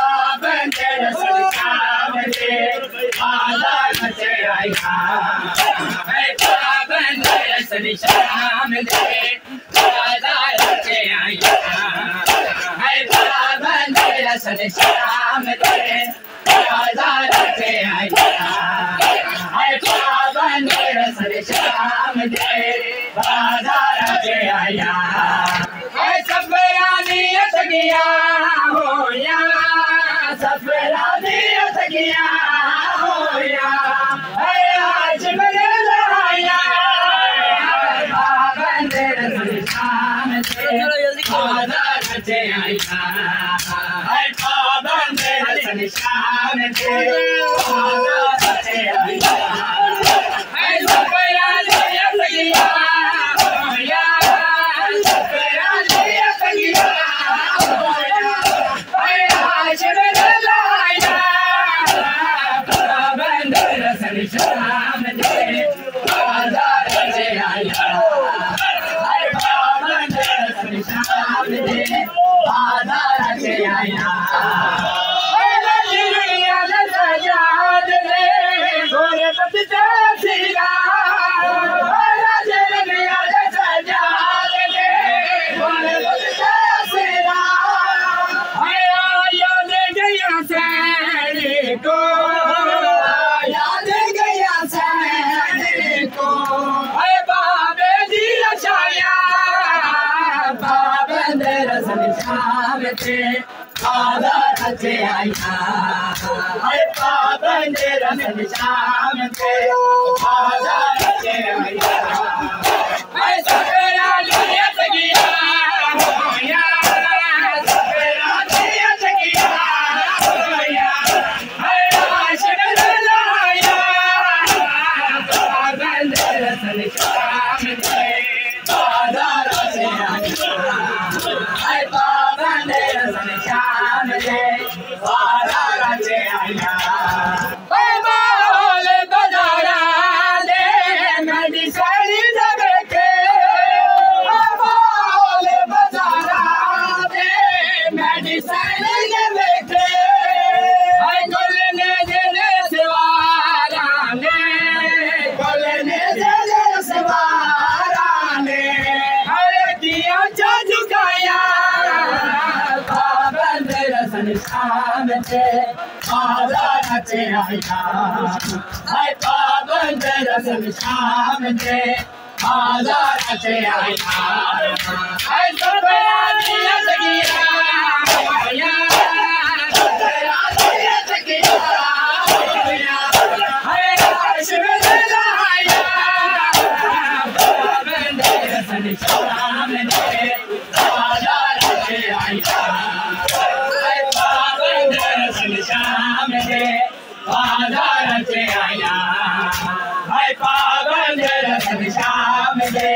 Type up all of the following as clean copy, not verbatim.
पाबंद रसन शाम दे बाजाराचे आया है पाबंद रसन शाम दे बाजाराचे आया है पाबंद रसन शाम दे बाजाराचे आया है पाबंद रसन शाम दे बाजाराचे आया है सफरा नियत गया हो या सफरा नियत गया हो या है आज मेरे लाया पाबंद रसन शाम दे बाजाराचे आया है पाबंद रसन शाम दे बाजाराचे आया है सफरा नियत गया हो या सफरा नियत गया हो या है आज मेरे लाया पाबंद रसन शाम दे बाजाराचे आया है पाबंद रसन शाम दे बाजाराचे आया बाजाराचे आया है पाबंद रसन शाम दे बाजाराचे आया है सफरा नियत गया हो या सफरा नियत गया हो या है आज मेरे लाया पाबंद रसन शाम दे बाजाराचे आया है पाबंद रसन शाम दे बाजाराचे आया है बोल बाजारा दे मेडिसिन दबे के बोल बाजारा दे मेडिसिन दबे के है गोलने दे सवारा ने गोलने दे सवारा ने है किया झुकाया पाबंद रसन शाम दे बाजाराचे आया है पाबंद रसन शाम दे बाजाराचे आया है सफरा नियत गया हो या सफरा नियत गया हो या है आज मेरे लाया पाबंद रसन शाम दे बाजाराचे आया है पाबंद रसन शाम दे बाजाराचे आया है पाबंद रसन शाम दे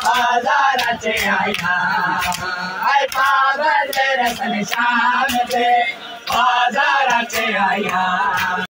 बाजाराचे आया है पाबंद रसन शाम दे बाजाराचे आया।